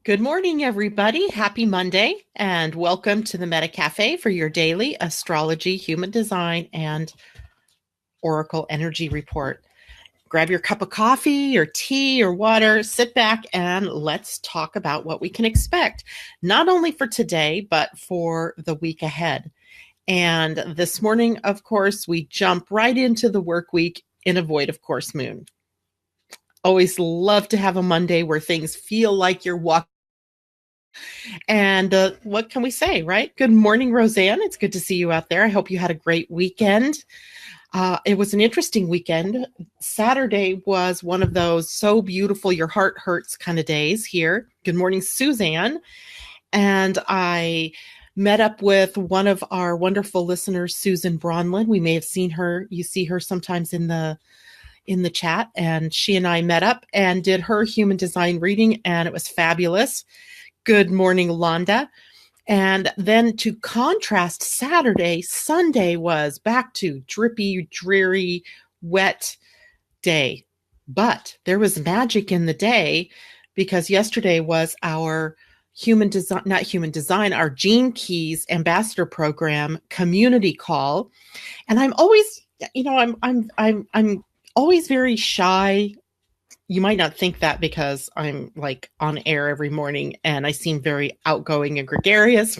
Good morning, everybody. Happy Monday, and welcome to the Meta Cafe for your daily astrology, human design, and oracle energy report. Grab your cup of coffee or tea or water, sit back, and let's talk about what we can expect, not only for today, but for the week ahead. And this morning, of course, we jump right into the work week in a void of course moon. Always love to have a Monday where things feel like you're walking. And what can we say, right? Good morning, Roseanne. It's good to see you out there. I hope you had a great weekend. It was an interesting weekend. Saturday was one of those so beautiful, your heart hurts kind of days here. Good morning, Suzanne. And I met up with one of our wonderful listeners, Susan Bronlin. We may have seen her. You see her sometimes in the chat, and she and I met up and did her human design reading, and it was fabulous. Good morning, Londa. And then to contrast Saturday, Sunday was back to drippy, dreary, wet day. But there was magic in the day because yesterday was our our Gene Keys Ambassador Program community call. And I'm always, I'm always very shy. You might not think that because I'm like on air every morning and I seem very outgoing and gregarious,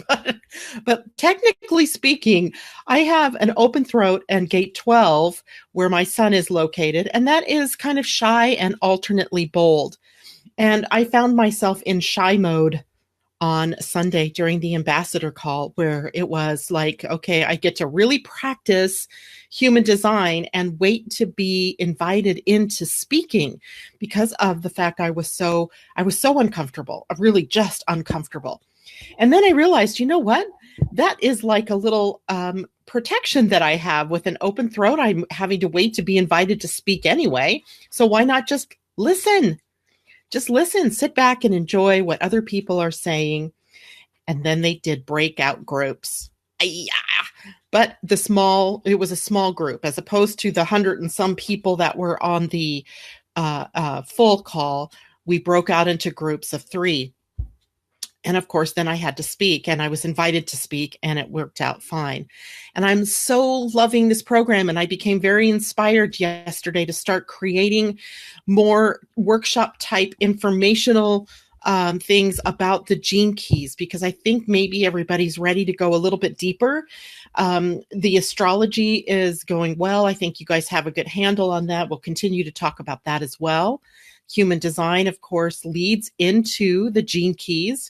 but technically speaking, I have an open throat and gate 12 where my sun is located, and that is kind of shy and alternately bold. And I found myself in shy mode on Sunday during the ambassador call, where it was like, okay, I get to really practice human design and wait to be invited into speaking because of the fact I was so uncomfortable, really just uncomfortable. And then I realized, you know what? That is like a little protection that I have with an open throat. I'm having to wait to be invited to speak anyway. So why not just listen? Just listen, sit back and enjoy what other people are saying. And then they did breakout groups. Yeah. But it was a small group as opposed to the 100 and some people that were on the full call. We broke out into groups of 3. And of course, then I had to speak, and I was invited to speak, and it worked out fine. And I'm so loving this program, and I became very inspired yesterday to start creating more workshop type informational things about the gene keys, because I think maybe everybody's ready to go a little bit deeper. The astrology is going well. I think you guys have a good handle on that. We'll continue to talk about that as well. Human design, of course, leads into the gene keys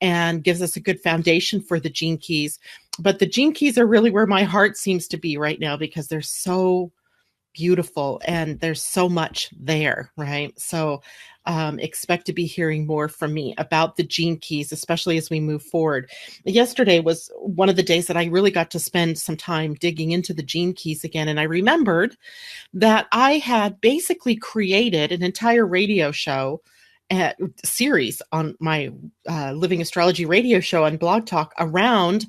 and gives us a good foundation for the gene keys. But the gene keys are really where my heart seems to be right now because they're so beautiful and there's so much there, right? So expect to be hearing more from me about the gene keys, especially as we move forward. Yesterday was one of the days that I really got to spend some time digging into the gene keys again. And I remembered that I had basically created an entire radio show series on my Living Astrology radio show on Blog Talk around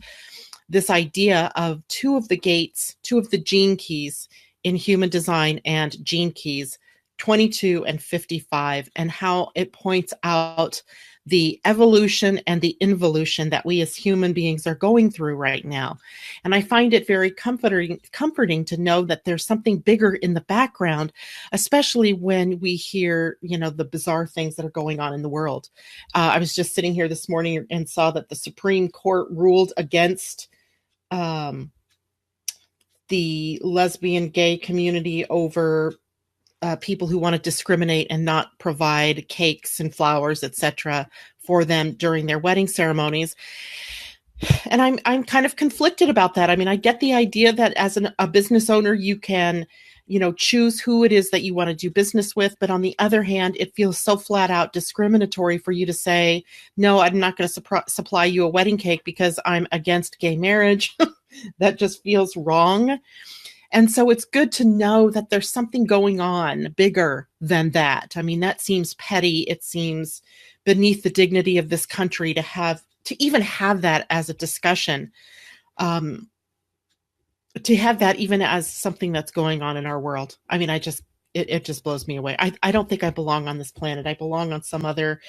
this idea of 2 of the gates, 2 of the gene keys in human design and gene keys, 22 and 55, and how it points out the evolution and the involution that we as human beings are going through right now. And I find it very comforting to know that there's something bigger in the background, especially when we hear, the bizarre things that are going on in the world. I was just sitting here this morning and saw that the Supreme Court ruled against the lesbian gay community over people who want to discriminate and not provide cakes and flowers, etc., for them during their wedding ceremonies. And I'm kind of conflicted about that. I mean, I get the idea that as a business owner, you can, choose who it is that you want to do business with. But on the other hand, it feels so flat out discriminatory for you to say, no, I'm not going to supply you a wedding cake because I'm against gay marriage. That just feels wrong. And so it's good to know that there's something going on bigger than that. I mean, that seems petty. It seems beneath the dignity of this country to even have that as a discussion, to have that even as something that's going on in our world. I mean, it just blows me away. I don't think I belong on this planet. I belong on some other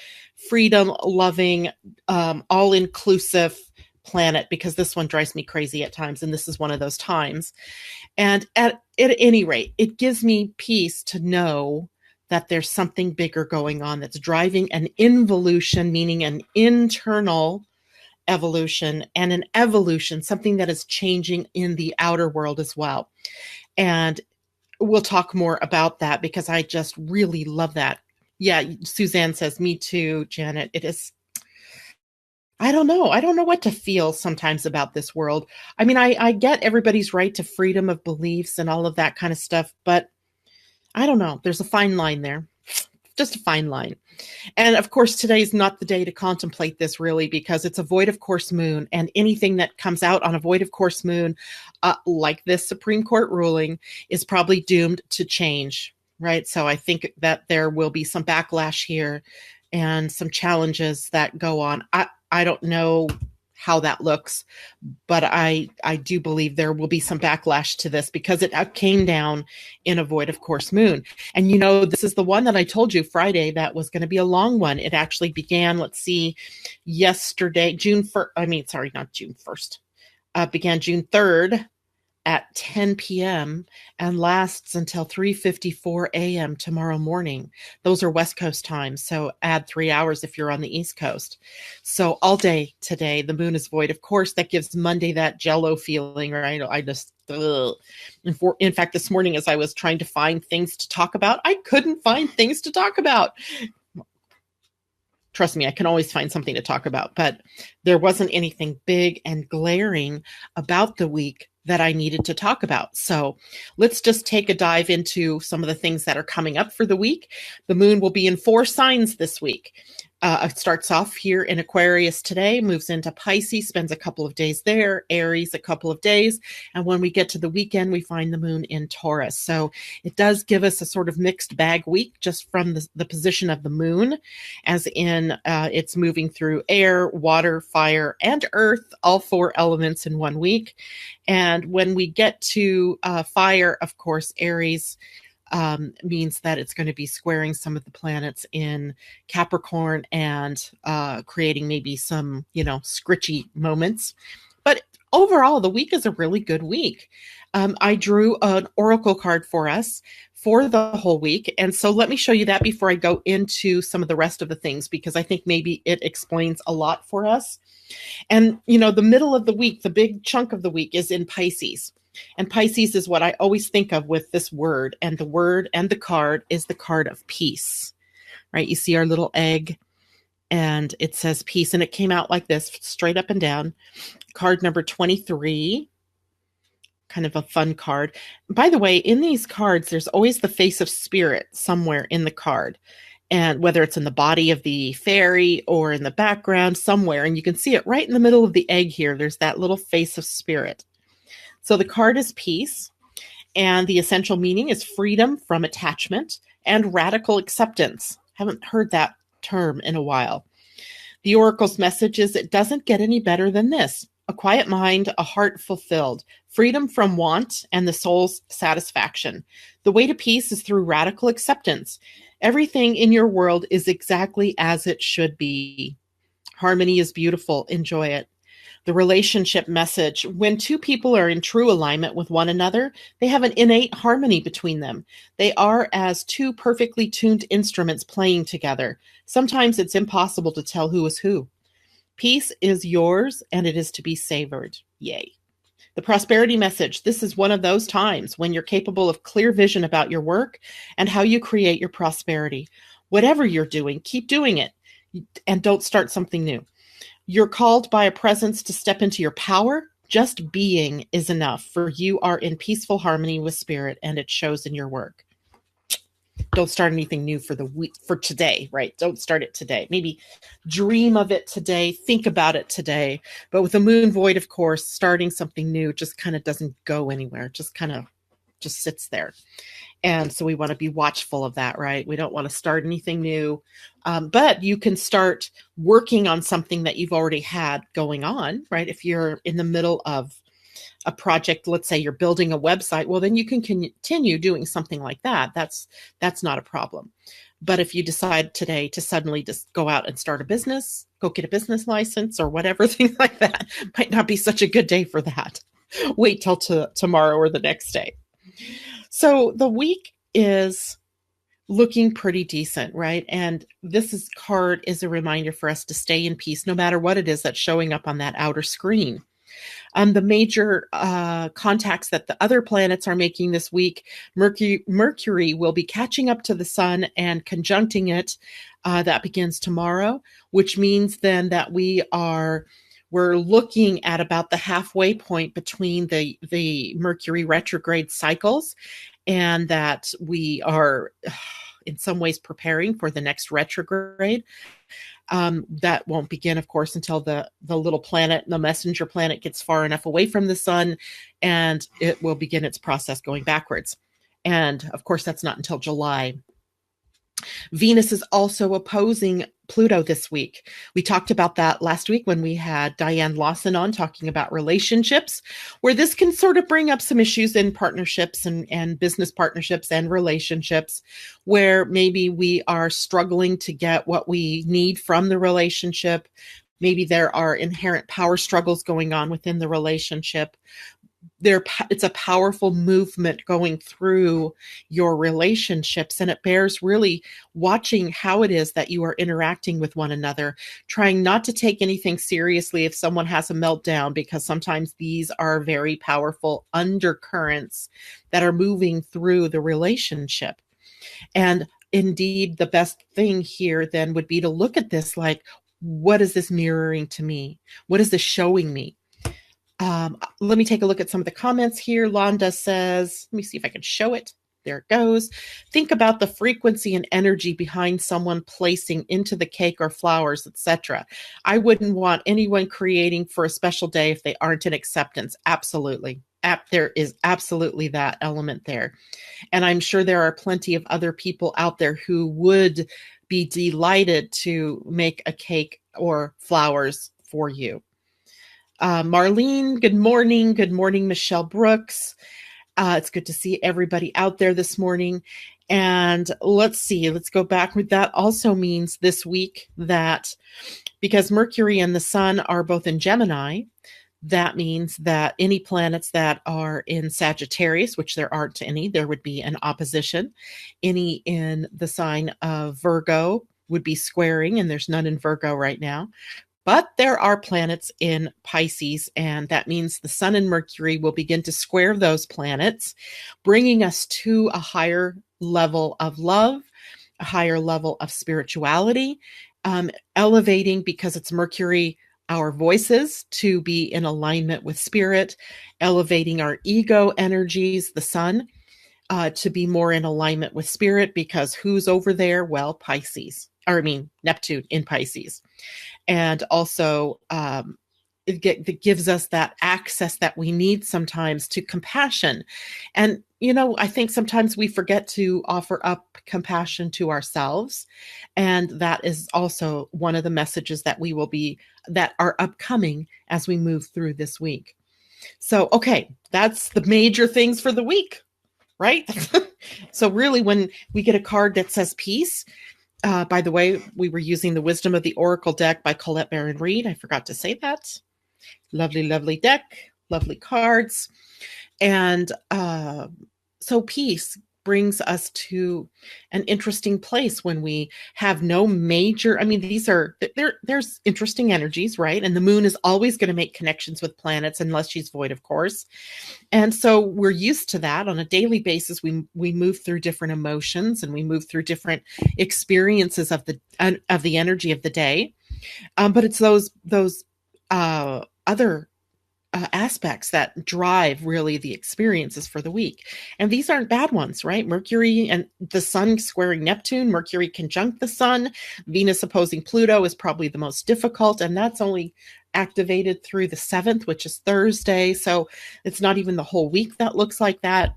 freedom loving, all inclusive planet, because this one drives me crazy at times. And this is one of those times. And at any rate, it gives me peace to know that there's something bigger going on that's driving an involution, meaning an internal evolution, and an evolution, something that is changing in the outer world as well. And we'll talk more about that because I just really love that. Yeah, Suzanne says, me too, Janet. It is, I don't know. I don't know what to feel sometimes about this world. I mean, I get everybody's right to freedom of beliefs and all of that kind of stuff, but I don't know. There's a fine line there. Just a fine line. And of course, today is not the day to contemplate this really, because it's a void of course moon, and anything that comes out on a void of course moon, like this Supreme Court ruling, is probably doomed to change, right? So I think that there will be some backlash here and some challenges that go on. I don't know how that looks, but I do believe there will be some backlash to this because it came down in a void of course moon. And this is the one that I told you Friday that was going to be a long one. It actually began, let's see, yesterday, June 1st, not June 1st, began June 3rd at 10 p.m. and lasts until 3:54 a.m. tomorrow morning. Those are West Coast times, so add 3 hours if you're on the East Coast. So all day today, the moon is void. Of course, that gives Monday that jello feeling, right? I just, ugh. In fact, this morning as I was trying to find things to talk about, I couldn't find things to talk about. Trust me, I can always find something to talk about, but there wasn't anything big and glaring about the week that I needed to talk about. So let's just take a dive into some of the things that are coming up for the week. The moon will be in 4 signs this week. It starts off here in Aquarius today, moves into Pisces, spends a couple of days there, Aries a couple of days. And when we get to the weekend, we find the moon in Taurus. So it does give us a sort of mixed bag week just from the position of the moon, as in it's moving through air, water, fire, and earth, all 4 elements in one week. And when we get to fire, of course, Aries means that it's going to be squaring some of the planets in Capricorn and creating maybe some, scritchy moments. But overall, the week is a really good week. I drew an oracle card for us for the whole week. And so let me show you that before I go into some of the rest of the things, because I think maybe it explains a lot for us. And, the middle of the week, the big chunk of the week is in Pisces. And Pisces is what I always think of with this word. And the word and the card is the card of peace, right? You see our little egg and it says peace. And it came out like this, straight up and down. Card number 23, kind of a fun card. By the way, in these cards, there's always the face of spirit somewhere in the card. And whether it's in the body of the fairy or in the background somewhere, and you can see it right in the middle of the egg here, there's that little face of spirit. So the card is peace, and the essential meaning is freedom from attachment and radical acceptance. Haven't heard that term in a while. The oracle's message is it doesn't get any better than this. A quiet mind, a heart fulfilled, freedom from want, and the soul's satisfaction. The way to peace is through radical acceptance. Everything in your world is exactly as it should be. Harmony is beautiful. Enjoy it. The relationship message. When 2 people are in true alignment with one another, they have an innate harmony between them. They are as 2 perfectly tuned instruments playing together. Sometimes it's impossible to tell who is who. Peace is yours, and it is to be savored. Yay. The prosperity message. This is one of those times when you're capable of clear vision about your work and how you create your prosperity. Whatever you're doing, keep doing it and don't start something new. You're called by a presence to step into your power. Just being is enough, for you are in peaceful harmony with spirit, and it shows in your work. Don't start anything new for the week, for today, right? Don't start it today. Maybe dream of it today, think about it today. But with the moon void, of course, starting something new just kind of doesn't go anywhere. Just kind of just sits there. And so we want to be watchful of that, right? We don't want to start anything new. But you can start working on something that you've already had going on, right? If you're in the middle of a project, let's say you're building a website, well, then you can continue doing something like that. That's not a problem. But if you decide today to suddenly just go out and start a business, go get a business license or whatever, things like that, might not be such a good day for that. Wait till tomorrow or the next day. So the week is looking pretty decent, right? And this card is a reminder for us to stay in peace, no matter what it is that's showing up on that outer screen. The major contacts that the other planets are making this week, Mercury will be catching up to the sun and conjuncting it. That begins tomorrow, which means then that we're looking at about the halfway point between the Mercury retrograde cycles, and that we are in some ways preparing for the next retrograde. That won't begin, of course, until the little planet, the messenger planet, gets far enough away from the sun, and it will begin its process going backwards. And of course, that's not until July. Venus is also opposing Pluto this week. We talked about that last week when we had Diane Lawson on talking about relationships, where this can sort of bring up some issues in partnerships and business partnerships and relationships, where maybe we are struggling to get what we need from the relationship. Maybe there are inherent power struggles going on within the relationship. It's a powerful movement going through your relationships, and it bears really watching how it is that you are interacting with one another, trying not to take anything seriously if someone has a meltdown, because sometimes these are very powerful undercurrents that are moving through the relationship. And indeed, the best thing here then would be to look at this like, what is this mirroring to me? What is this showing me? Let me take a look at some of the comments here. Londa says, let me see if I can show it. There it goes. Think about the frequency and energy behind someone placing into the cake or flowers, etc. I wouldn't want anyone creating for a special day if they aren't in acceptance. Absolutely. There is absolutely that element there. And I'm sure there are plenty of other people out there who would be delighted to make a cake or flowers for you. Marlene, good morning. Good morning, Michelle Brooks. It's good to see everybody out there this morning. And let's go back. That also means this week that because Mercury and the sun are both in Gemini, that means that any planets that are in Sagittarius, which there aren't any, there would be an opposition. Any in the sign of Virgo would be squaring, and there's none in Virgo right now. But there are planets in Pisces, and that means the sun and Mercury will begin to square those planets, bringing us to a higher level of love, a higher level of spirituality, elevating, because it's Mercury, our voices to be in alignment with spirit, elevating our ego energies, the sun, to be more in alignment with spirit, because who's over there? Well, Neptune in Pisces. And also it gives us that access that we need sometimes to compassion. And, I think sometimes we forget to offer up compassion to ourselves. And that is also one of the messages that that are upcoming as we move through this week. So, okay, that's the major things for the week, right? So really, when we get a card that says peace, by the way, we were using the Wisdom of the Oracle deck by Colette Baron Reed. I forgot to say that. Lovely, lovely deck, lovely cards. And so peace brings us to an interesting place when we have no major, there's interesting energies, right? And the moon is always going to make connections with planets unless she's void, of course. And so we're used to that on a daily basis. We move through different emotions, and we move through different experiences of the energy of the day. But it's those other aspects that drive really the experiences for the week. And these aren't bad ones, right? Mercury and the sun squaring Neptune, Mercury conjunct the sun, Venus opposing Pluto is probably the most difficult. And that's only activated through the 7th, which is Thursday. So it's not even the whole week that looks like that.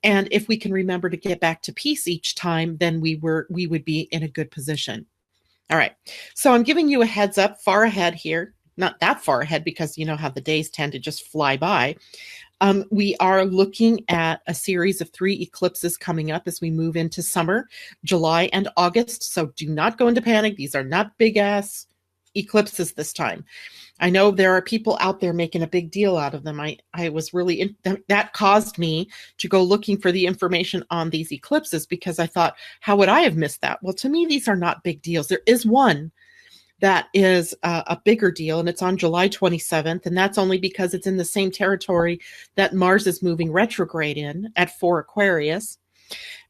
And if we can remember to get back to peace each time, then we would be in a good position. All right. So I'm giving you a heads up far ahead here. Not that far ahead, because you know how the days tend to just fly by. We are looking at a series of 3 eclipses coming up as we move into summer, July and August. So do not go into panic. These are not big ass eclipses this time. I know there are people out there making a big deal out of them. I was really, that caused me to go looking for the information on these eclipses because I thought, how would I have missed that? Well, to me, these are not big deals. There is one that is a bigger deal, and it's on July 27th, and that's only because it's in the same territory that Mars is moving retrograde in at 4 Aquarius.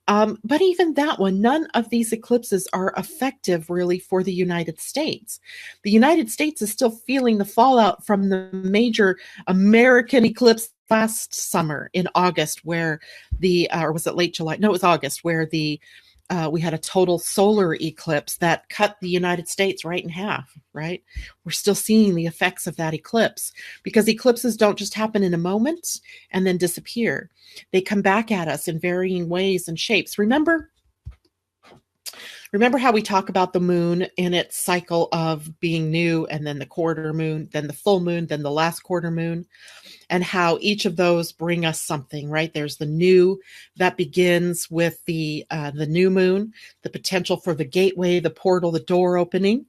But even that one, none of these eclipses are effective really for the United States. The United States is still feeling the fallout from the major American eclipse last summer in August, where or was it late July? No, it was August, where we had a total solar eclipse that cut the United States right in half, right? We're still seeing the effects of that eclipse because eclipses don't just happen in a moment and then disappear. They come back at us in varying ways and shapes. Remember how we talk about the moon in its cycle of being new, and then the quarter moon, then the full moon, then the last quarter moon, and how each of those bring us something, right? There's the new that begins with the new moon, the potential for the gateway, the portal, the door opening.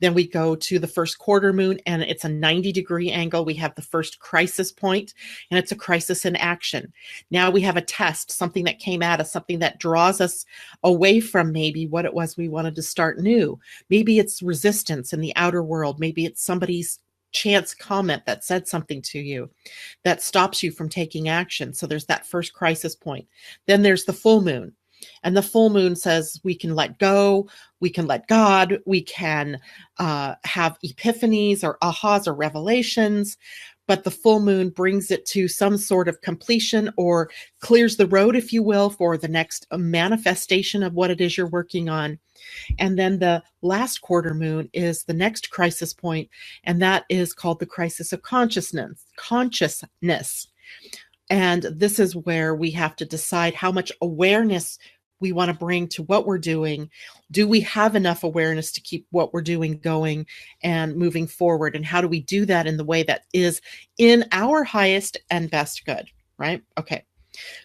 Then we go to the first quarter moon, and it's a 90-degree angle. We have the first crisis point, and it's a crisis in action. Now we have a test, something that came at us, something that draws us away from maybe what it was we wanted to start new. Maybe it's resistance in the outer world. Maybe it's somebody's chance comment that said something to you that stops you from taking action. So there's that first crisis point. Then there's the full moon. And the full moon says we can let go, we can let God, we can have epiphanies or ahas or revelations, but the full moon brings it to some sort of completion or clears the road, if you will, for the next manifestation of what it is you're working on. And then the last quarter moon is the next crisis point, and that is called the crisis of consciousness. And this is where we have to decide how much awareness we want to bring to what we're doing. Do we have enough awareness to keep what we're doing going and moving forward? And how do we do that in the way that is in our highest and best good, right? Okay.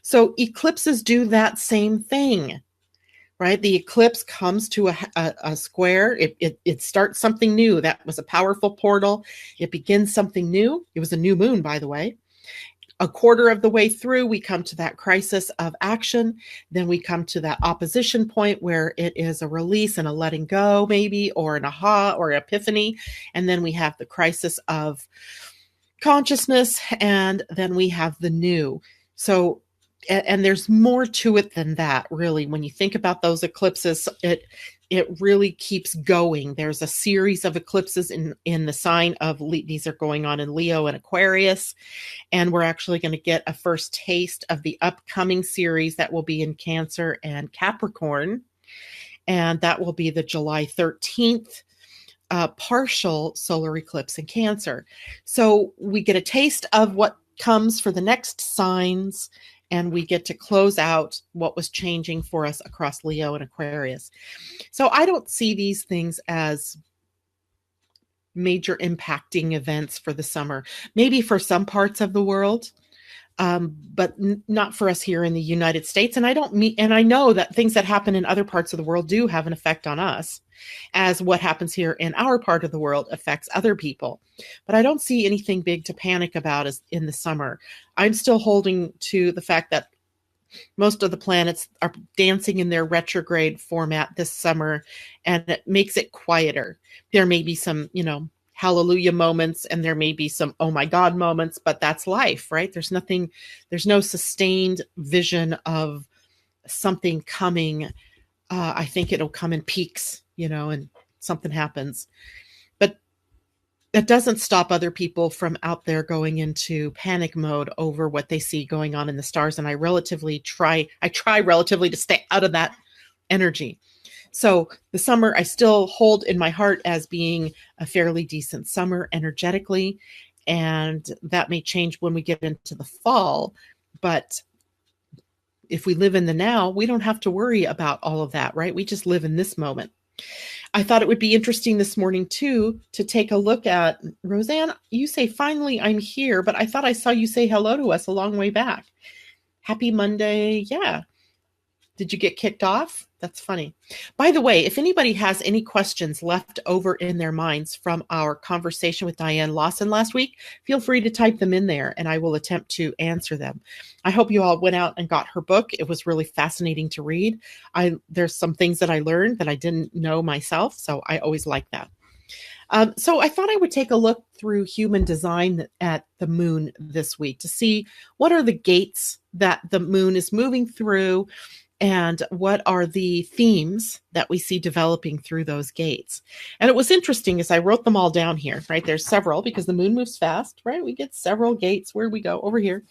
So eclipses do that same thing, right? The eclipse comes to a square. It starts something new. That was a powerful portal. It begins something new. It was a new moon, by the way. A quarter of the way through, we come to that crisis of action. Then we come to that opposition point where it is a release and a letting go, maybe, or an aha or epiphany. And then we have the crisis of consciousness, and then we have the new. So, and there's more to it than that, really. When you think about those eclipses, it really keeps going. There's a series of eclipses in the sign of these are going on in Leo and Aquarius. And we're actually going to get a first taste of the upcoming series that will be in Cancer and Capricorn. And that will be the July 13th partial solar eclipse in Cancer. So we get a taste of what comes for the next signs, and we get to close out what was changing for us across Leo and Aquarius. So I don't see these things as major impacting events for the summer. Maybe for some parts of the world, but not for us here in the United States. And I know that things that happen in other parts of the world do have an effect on us, as what happens here in our part of the world affects other people. But I don't see anything big to panic about as in the summer. I'm still holding to the fact that most of the planets are dancing in their retrograde format this summer, and it makes it quieter. There may be some, hallelujah moments, and there may be some, oh my God moments, but that's life, right? There's no sustained vision of something coming. I think it'll come in peaks, and something happens. But that doesn't stop other people from out there going into panic mode over what they see going on in the stars. And I try relatively to stay out of that energy. So the summer I still hold in my heart as being a fairly decent summer energetically. And that may change when we get into the fall. But if we live in the now, we don't have to worry about all of that, right? We just live in this moment. I thought it would be interesting this morning too to take a look at Roseanne. You say, finally, I'm here, but I thought I saw you say hello to us a long way back. Happy Monday. Yeah. Did you get kicked off? That's funny. By the way, if anybody has any questions left over in their minds from our conversation with Diane Lawson last week, feel free to type them in there and I will attempt to answer them. I hope you all went out and got her book. It was really fascinating to read. There's some things that I learned that I didn't know myself, so I always like that. So I thought I would take a look through human design at the moon this week to see what are the gates that the moon is moving through and what are the themes that we see developing through those gates. And it was interesting as I wrote them all down here, right? There's several because the moon moves fast, right? We get several gates. Where do we go? Over here,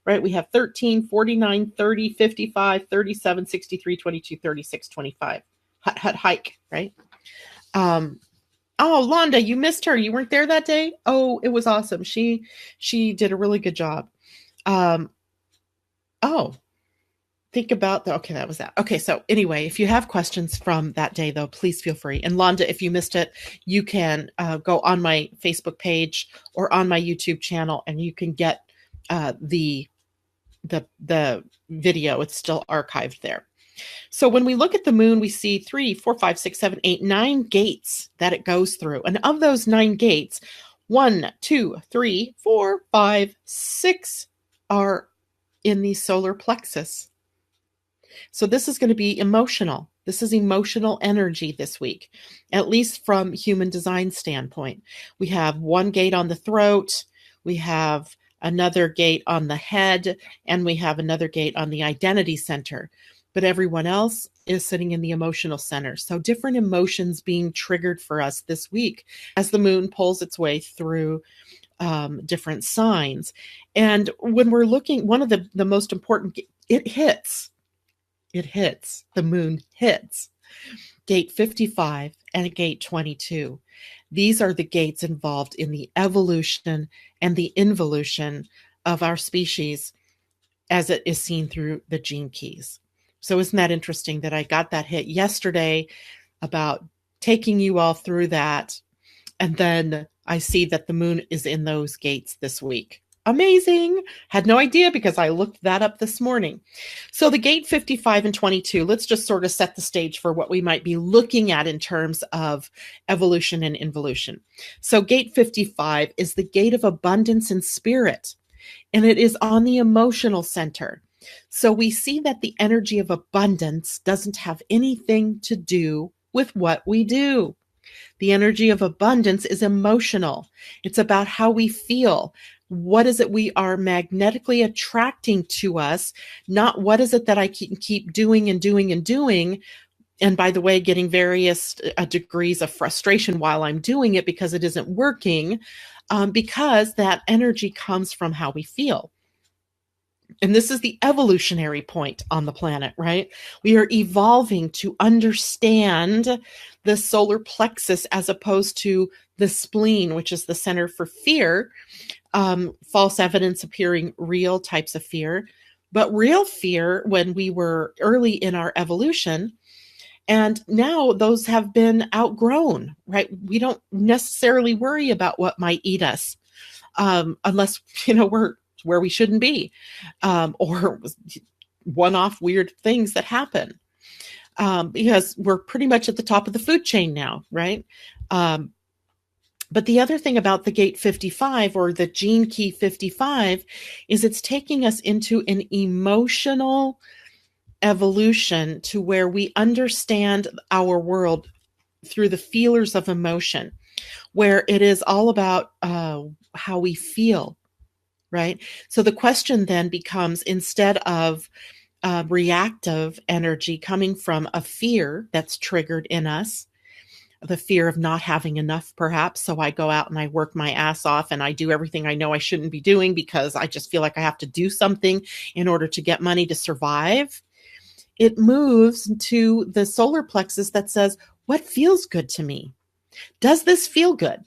right? We have 13, 49, 30, 55, 37, 63, 22, 36, 25. Hut, hut, hike, right? Oh, Londa, you missed her. You weren't there that day? Oh, it was awesome. She did a really good job. Think about okay, that was that. Okay, so anyway, if you have questions from that day, though, please feel free. And Londa, if you missed it, you can go on my Facebook page or on my YouTube channel, and you can get the video. It's still archived there. So when we look at the moon, we see 3, 4, 5, 6, 7, 8, 9 gates that it goes through. And of those 9 gates, 1, 2, 3, 4, 5, 6 are in the solar plexus. So this is going to be emotional. This is emotional energy this week, at least from human design standpoint. We have 1 gate on the throat. We have another gate on the head, and we have another gate on the identity center. But everyone else is sitting in the emotional center. So different emotions being triggered for us this week as the moon pulls its way through different signs. And when we're looking, one of the most important, the moon hits gate 55 and gate 22. These are the gates involved in the evolution and the involution of our species as it is seen through the gene keys. So isn't that interesting that I got that hit yesterday about taking you all through that, and then I see that the moon is in those gates this week. Amazing. Had no idea because I looked that up this morning. So the gate 55 and 22, let's just sort of set the stage for what we might be looking at in terms of evolution and involution. So gate 55 is the gate of abundance and spirit, and it is on the emotional center. So we see that the energy of abundance doesn't have anything to do with what we do. The energy of abundance is emotional. It's about how we feel. What is it we are magnetically attracting to us? Not what is it that I can keep doing and doing and doing. And by the way, getting various degrees of frustration while I'm doing it because it isn't working, because that energy comes from how we feel. And this is the evolutionary point on the planet, right? We are evolving to understand the solar plexus as opposed to the spleen, which is the center for fear, false evidence appearing real types of fear, but real fear when we were early in our evolution. And now those have been outgrown, right? We don't necessarily worry about what might eat us unless, we're where we shouldn't be, or one-off weird things that happen, because we're pretty much at the top of the food chain now, right? But the other thing about the gate 55 or the gene key 55 is it's taking us into an emotional evolution to where we understand our world through the feelers of emotion, where it is all about how we feel. Right? So the question then becomes, instead of reactive energy coming from a fear that's triggered in us, the fear of not having enough, perhaps. So I go out and I work my ass off and I do everything I know I shouldn't be doing because I just feel like I have to do something in order to get money to survive. It moves to the solar plexus that says, what feels good to me? Does this feel good?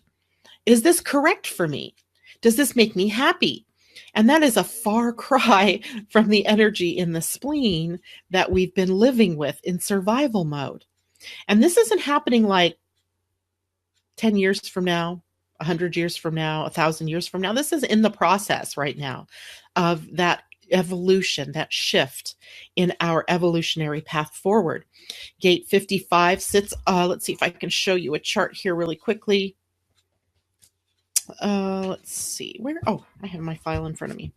Is this correct for me? Does this make me happy? And that is a far cry from the energy in the spleen that we've been living with in survival mode. And this isn't happening like 10 years from now, 100 years from now, 1,000 years from now. This is in the process right now of that evolution, that shift in our evolutionary path forward. Gate 55 sits, let's see if I can show you a chart here really quickly. Let's see I have my file in front of me.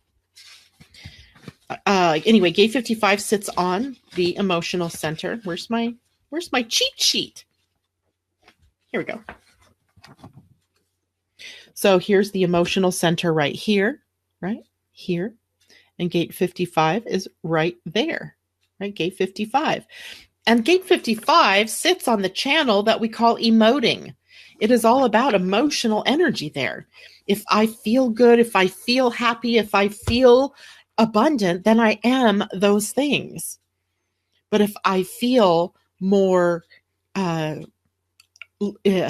Anyway, gate 55 sits on the emotional center. Where's my cheat sheet? Here we go. So here's the emotional center right here, right here. And gate 55 is right there, right? Gate 55. And gate 55 sits on the channel that we call emoting. It is all about emotional energy there. If I feel good, if I feel happy, if I feel abundant, then I am those things. But if I feel more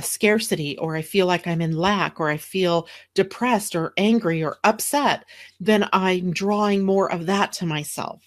scarcity, or I feel like I'm in lack, or I feel depressed or angry or upset, then I'm drawing more of that to myself,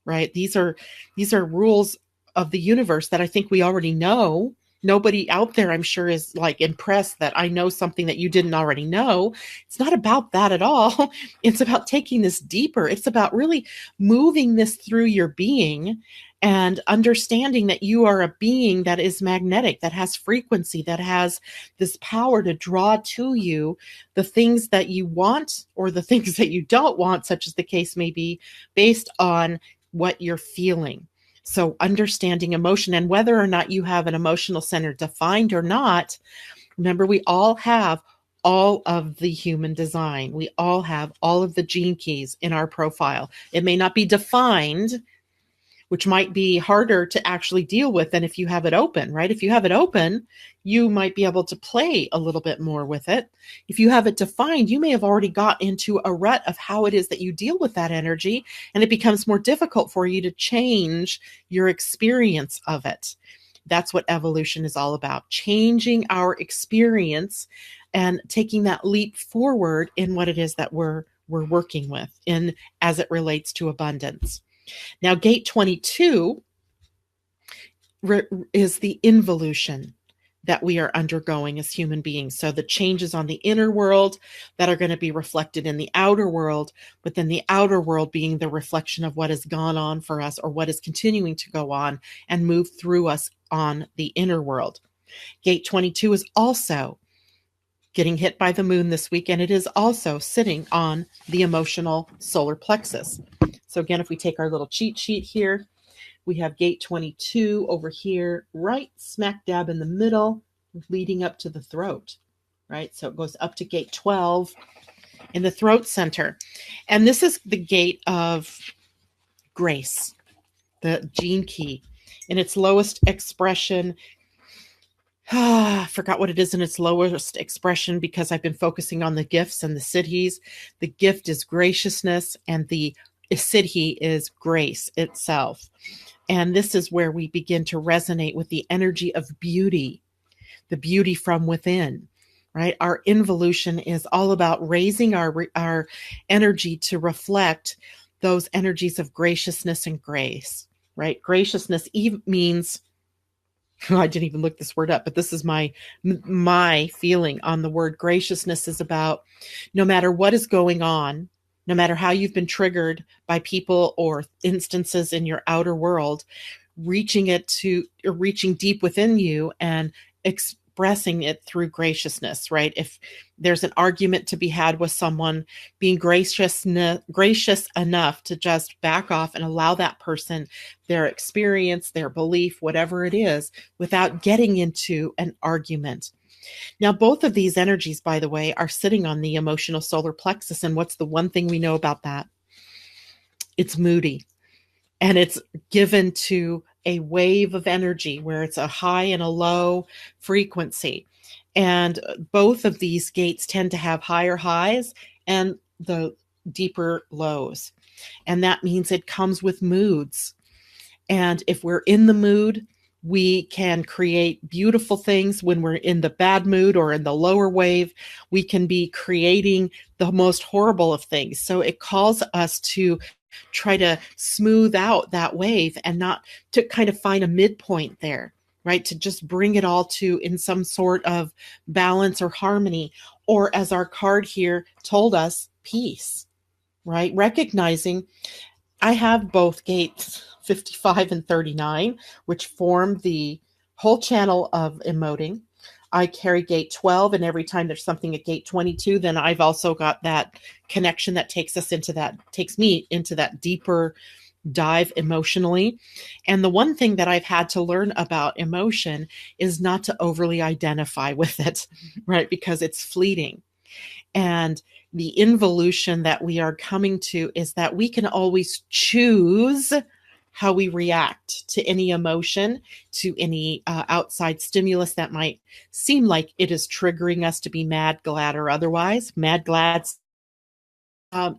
right? These are rules of the universe that I think we already know. Nobody out there, I'm sure, is like impressed that I know something that you didn't already know. It's not about that at all. It's about taking this deeper. It's about really moving this through your being and understanding that you are a being that is magnetic, that has frequency, that has this power to draw to you the things that you want or the things that you don't want, such as the case may be, based on what you're feeling. So understanding emotion, and whether or not you have an emotional center defined or not, remember, we all have all of the human design. We all have all of the gene keys in our profile. It may not be defined, which might be harder to actually deal with than if you have it open, right? If you have it open, you might be able to play a little bit more with it. If you have it defined, you may have already got into a rut of how it is that you deal with that energy, and it becomes more difficult for you to change your experience of it. That's what evolution is all about, changing our experience and taking that leap forward in what it is that we're working with in as it relates to abundance. Now, gate 22 is the involution that we are undergoing as human beings. So the changes on the inner world that are going to be reflected in the outer world, but then the outer world being the reflection of what has gone on for us, or what is continuing to go on and move through us on the inner world. Gate 22 is also getting hit by the moon this week, and it is also sitting on the emotional solar plexus. So again, if we take our little cheat sheet here, we have gate 22 over here, right smack dab in the middle, leading up to the throat, right? So it goes up to gate 12 in the throat center. And this is the gate of grace, the gene key in its lowest expression. I forgot what it is in its lowest expression because I've been focusing on the gifts and the siddhis. The gift is graciousness, and the siddhi is grace itself. And this is where we begin to resonate with the energy of beauty, the beauty from within, right? Our involution is all about raising our energy to reflect those energies of graciousness and grace, right? Graciousness even means, I didn't even look this word up, but this is my feeling on the word graciousness is about no matter what is going on, no matter how you've been triggered by people or instances in your outer world, reaching deep within you and expressing it through graciousness, right? If there's an argument to be had with someone, being gracious enough to just back off and allow that person their experience, their belief, whatever it is, without getting into an argument. Now, both of these energies, by the way, are sitting on the emotional solar plexus. And what's the one thing we know about that? It's moody. And it's given to a wave of energy where it's a high and a low frequency. And both of these gates tend to have higher highs and the deeper lows. And that means it comes with moods. And if we're in the mood, we can create beautiful things. When we're in the bad mood or in the lower wave, we can be creating the most horrible of things. So it calls us to try to smooth out that wave and not to kind of find a midpoint there, right? To just bring it all to in some sort of balance or harmony, or as our card here told us, peace, right? Recognizing I have both gates 55 and 39, which form the whole channel of emoting. I carry gate 12, and every time there's something at gate 22, then I've also got that connection that takes me into that deeper dive emotionally. And the one thing that I've had to learn about emotion is not to overly identify with it, right? Because it's fleeting. And the involution that we are coming to is that we can always choose how we react to any emotion, to any outside stimulus that might seem like it is triggering us to be mad, glad, or otherwise. Mad, glad.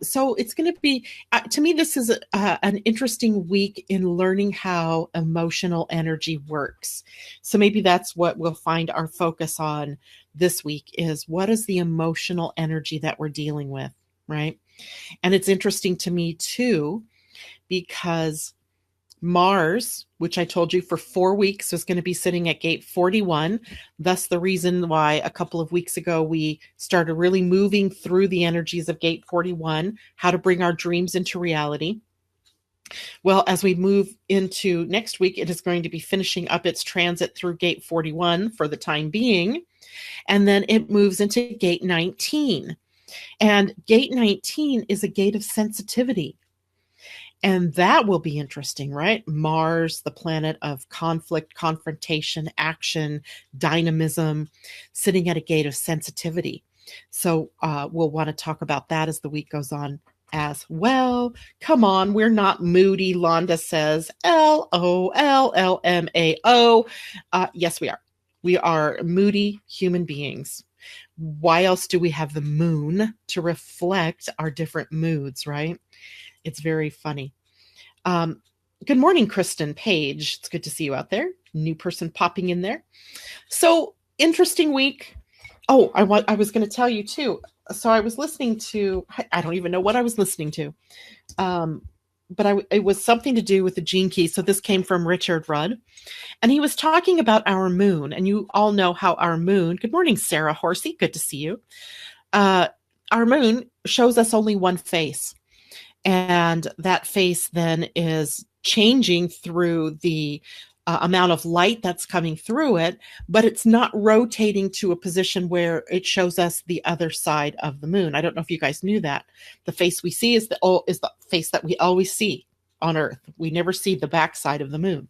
So it's going to be, to me, this is an interesting week in learning how emotional energy works. So maybe that's what we'll find our focus on this week is what is the emotional energy that we're dealing with, right? And it's interesting to me too, because Mars, which I told you for 4 weeks was going to be sitting at gate 41. Thus, the reason why a couple of weeks ago we started really moving through the energies of gate 41, how to bring our dreams into reality. Well, as we move into next week, it is going to be finishing up its transit through gate 41 for the time being. And then it moves into gate 19. And gate 19 is a gate of sensitivity. And that will be interesting, right? Mars, the planet of conflict, confrontation, action, dynamism, sitting at a gate of sensitivity. So we'll want to talk about that as the week goes on as well. Come on, we're not moody, Londa says. LOLLMAO. Yes, we are. We are moody human beings. Why else do we have the moon to reflect our different moods, right? It's very funny. Good morning, Kristen Page. It's good to see you out there. New person popping in there. So interesting week. Oh, I was going to tell you too. So I was listening to, I don't even know what I was listening to. But it was something to do with the gene key. So this came from Richard Rudd. And he was talking about our moon. And you all know how our moon, good morning, Sarah Horsey. Good to see you. Our moon shows us only one face. And that face then is changing through the amount of light that's coming through it, but it's not rotating to a position where it shows us the other side of the moon. I don't know if you guys knew that. The face we see is the face that we always see on Earth. We never see the backside of the moon.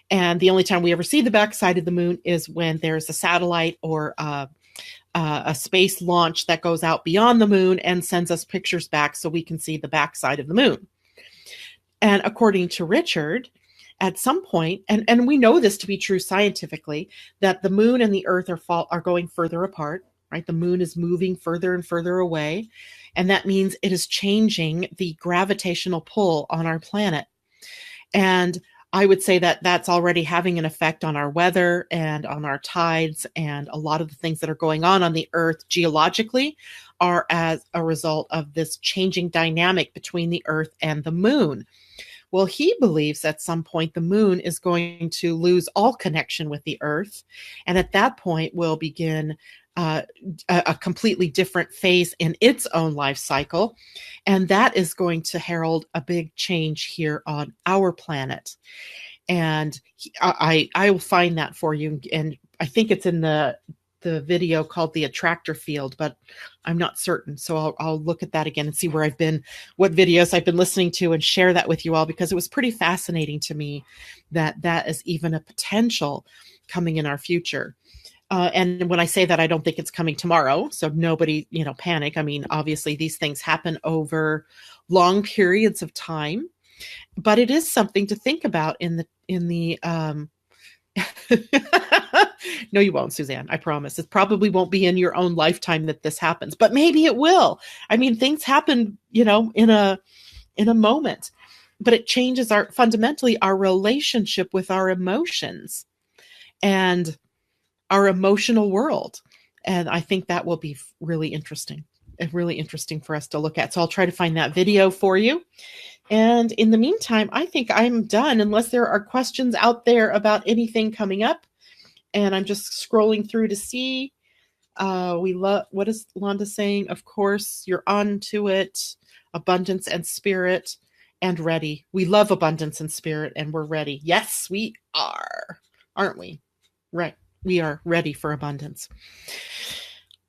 And the only time we ever see the backside of the moon is when there's a satellite or a space launch that goes out beyond the moon and sends us pictures back so we can see the backside of the moon. And according to Richard, at some point, and we know this to be true scientifically, that the moon and the Earth are going further apart, right? The moon is moving further and further away. And that means it is changing the gravitational pull on our planet. And I would say that that's already having an effect on our weather and on our tides, and a lot of the things that are going on the Earth geologically are as a result of this changing dynamic between the Earth and the moon. Well, he believes at some point the moon is going to lose all connection with the Earth, and at that point will begin a completely different phase in its own life cycle. And that is going to herald a big change here on our planet. And I will find that for you. And I think it's in the video called The Attractor Field, but I'm not certain. So I'll look at that again and see where I've been, what videos I've been listening to, and share that with you all, because it was pretty fascinating to me that that is even a potential coming in our future. And when I say that, I don't think it's coming tomorrow. So nobody, panic. I mean, obviously these things happen over long periods of time, but it is something to think about in the no, you won't, Suzanne. I promise. It probably won't be in your own lifetime that this happens, but maybe it will. I mean, things happen, in a moment, but it changes fundamentally our relationship with our emotions and our emotional world. And I think that will be really interesting for us to look at. So I'll try to find that video for you. And in the meantime, I think I'm done unless there are questions out there about anything coming up. And I'm just scrolling through to see. We love, what is Londa saying? Of course, you're on to it. Abundance and spirit and ready. We love abundance and spirit and we're ready. Yes, we are, aren't we? Right. We are ready for abundance.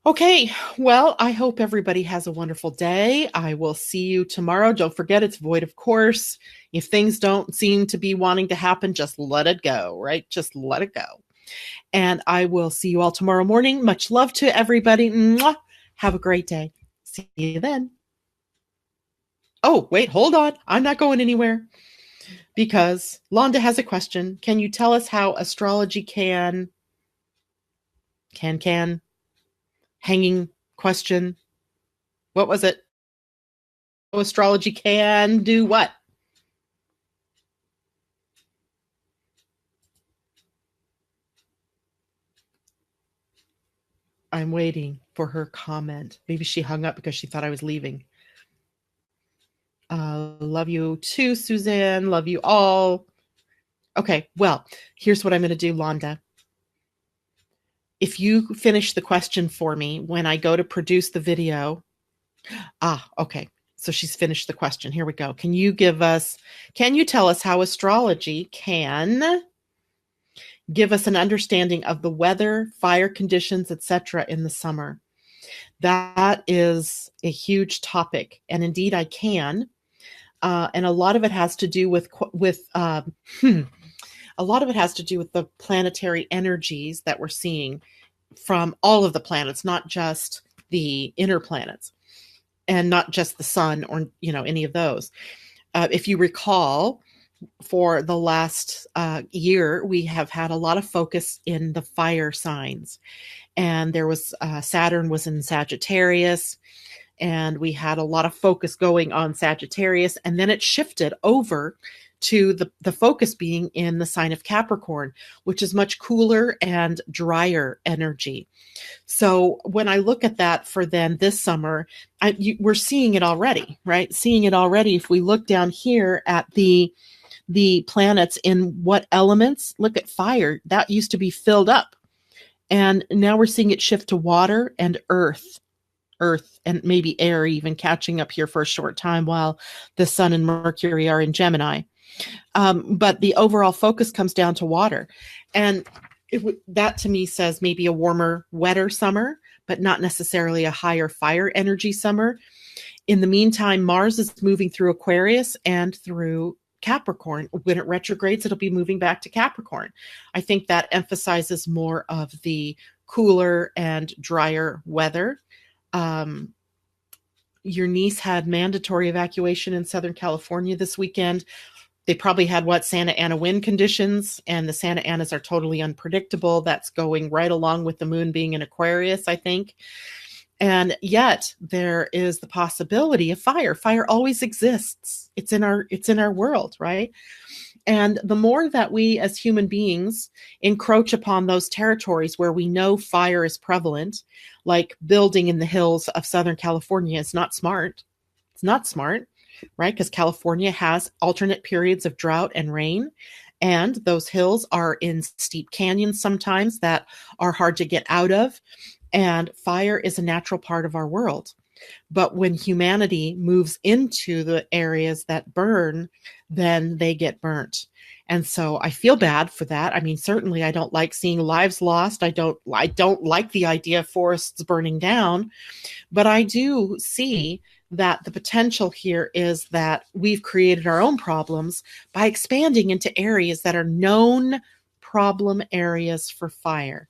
Okay, well, I hope everybody has a wonderful day. I will see you tomorrow. Don't forget, it's void of course. If things don't seem to be wanting to happen, just let it go, right? Just let it go. And I will see you all tomorrow morning. Much love to everybody. Mwah. Have a great day. See you then. Oh, wait, hold on. I'm not going anywhere because Londa has a question. Can you tell us how astrology can hanging question? What was it? Astrology can do what? I'm waiting for her comment. Maybe she hung up because she thought I was leaving. Love you too, Suzanne. Love you all. Okay, well, here's what I'm going to do, Londa. If you finish the question for me when I go to produce the video. Okay. So she's finished the question. Here we go. Can you tell us how astrology can give us an understanding of the weather, fire conditions, etc. in the summer? That is a huge topic. And indeed I can. And a lot of it has to do with a lot of it has to do with the planetary energies that we're seeing from all of the planets, not just the inner planets and not just the sun or, any of those. If you recall, for the last year, we have had a lot of focus in the fire signs. And there was Saturn was in Sagittarius, and we had a lot of focus going on Sagittarius, and then it shifted over to the focus being in the sign of Capricorn, which is much cooler and drier energy. So when I look at that for then this summer, we're seeing it already, right? Seeing it already. If we look down here at the planets in what elements, look at fire. That used to be filled up. And now we're seeing it shift to water and earth, and maybe air even catching up here for a short time while the sun and Mercury are in Gemini. But the overall focus comes down to water. And that to me says maybe a warmer, wetter summer, but not necessarily a higher fire energy summer. In the meantime, Mars is moving through Aquarius and through Capricorn. When it retrogrades, it'll be moving back to Capricorn. I think that emphasizes more of the cooler and drier weather. Your niece had mandatory evacuation in Southern California this weekend. They probably had Santa Ana wind conditions, and the Santa Anas are totally unpredictable. That's going right along with the moon being in Aquarius, I think. And yet there is the possibility of fire. Fire always exists. It's in our world, right? And the more that we as human beings encroach upon those territories where we know fire is prevalent, like building in the hills of Southern California, is not smart. It's not smart, right? Because California has alternate periods of drought and rain. And those hills are in steep canyons sometimes that are hard to get out of. And fire is a natural part of our world. But when humanity moves into the areas that burn, then they get burnt. And so I feel bad for that. I mean, certainly I don't like seeing lives lost. I don't like the idea of forests burning down, but I do see that the potential here is that we've created our own problems by expanding into areas that are known problem areas for fire.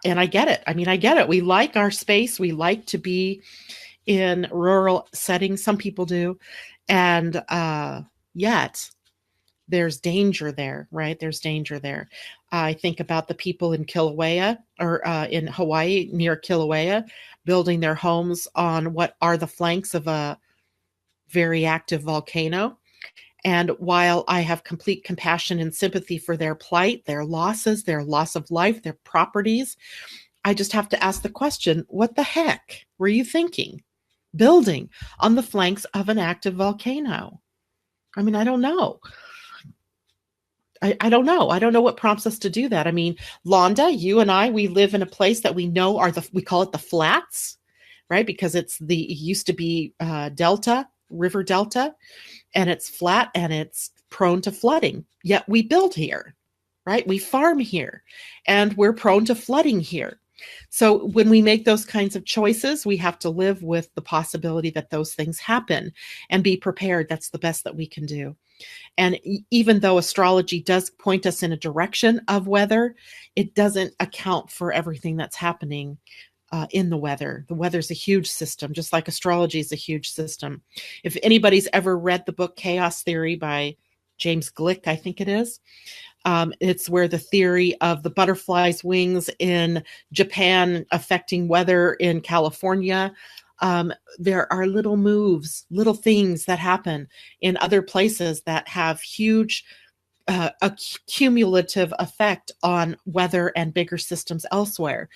And I get it. I mean, I get it. We like our space. We like to be in rural settings. Some people do. And yet there's danger there, right? There's danger there. I think about the people in Kilauea or in Hawaii near Kilauea building their homes on what are the flanks of a very active volcano. And while I have complete compassion and sympathy for their plight, their losses, their loss of life, their properties, I just have to ask the question, what the heck were you thinking? building on the flanks of an active volcano? I mean, I don't know. I don't know. I don't know what prompts us to do that. I mean, Londa, you and I, we live in a place that we know we call it the flats, right? Because it used to be delta, river delta, and it's flat and it's prone to flooding. Yet we build here, right? We farm here and we're prone to flooding here. So when we make those kinds of choices, we have to live with the possibility that those things happen and be prepared. That's the best that we can do. And even though astrology does point us in a direction of weather, it doesn't account for everything that's happening in the weather. The weather's a huge system, just like astrology is a huge system. If anybody's ever read the book Chaos Theory by James Glick, I think it is, it's where the theory of the butterfly's wings in Japan affecting weather in California. There are little moves, little things that happen in other places that have huge cumulative effect on weather and bigger systems elsewhere.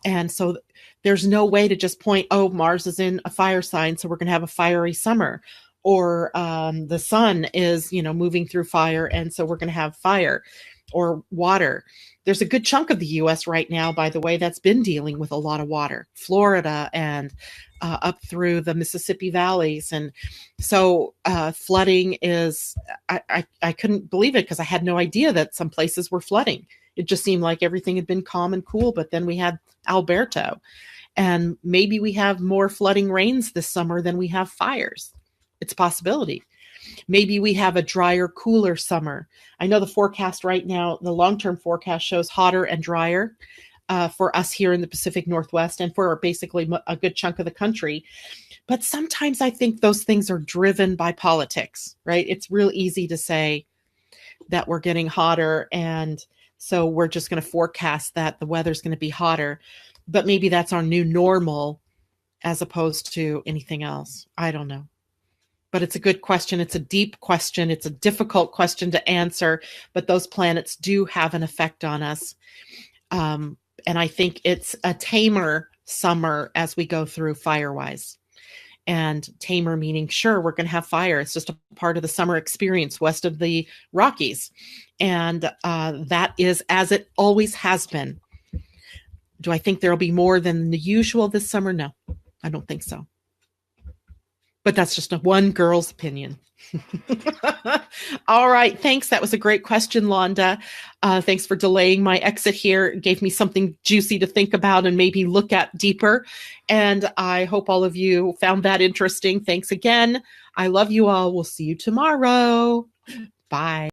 And so there's no way to just point, oh, Mars is in a fire sign, so we're going to have a fiery summer. Or the sun is, moving through fire, and so we're going to have fire or water. There's a good chunk of the U.S. right now, by the way, that's been dealing with a lot of water. Florida and up through the Mississippi valleys. And so flooding is, I couldn't believe it because I had no idea that some places were flooding. It just seemed like everything had been calm and cool, but then we had Alberto. And maybe we have more flooding rains this summer than we have fires. It's a possibility. Maybe we have a drier, cooler summer. I know the forecast right now, the long-term forecast shows hotter and drier for us here in the Pacific Northwest and for basically a good chunk of the country. But sometimes I think those things are driven by politics, right? It's real easy to say that we're getting hotter, and so we're just going to forecast that the weather's going to be hotter. But maybe that's our new normal as opposed to anything else. I don't know. But it's a good question. It's a deep question. It's a difficult question to answer, but those planets do have an effect on us. And I think it's a tamer summer as we go through fire-wise. And tamer meaning, sure, we're going to have fire. It's just a part of the summer experience west of the Rockies. And that is as it always has been. Do I think there'll be more than the usual this summer? No, I don't think so. But that's just one girl's opinion. All right. Thanks. That was a great question, Londa. Thanks for delaying my exit here. It gave me something juicy to think about and maybe look at deeper. And I hope all of you found that interesting. Thanks again. I love you all. We'll see you tomorrow. Bye.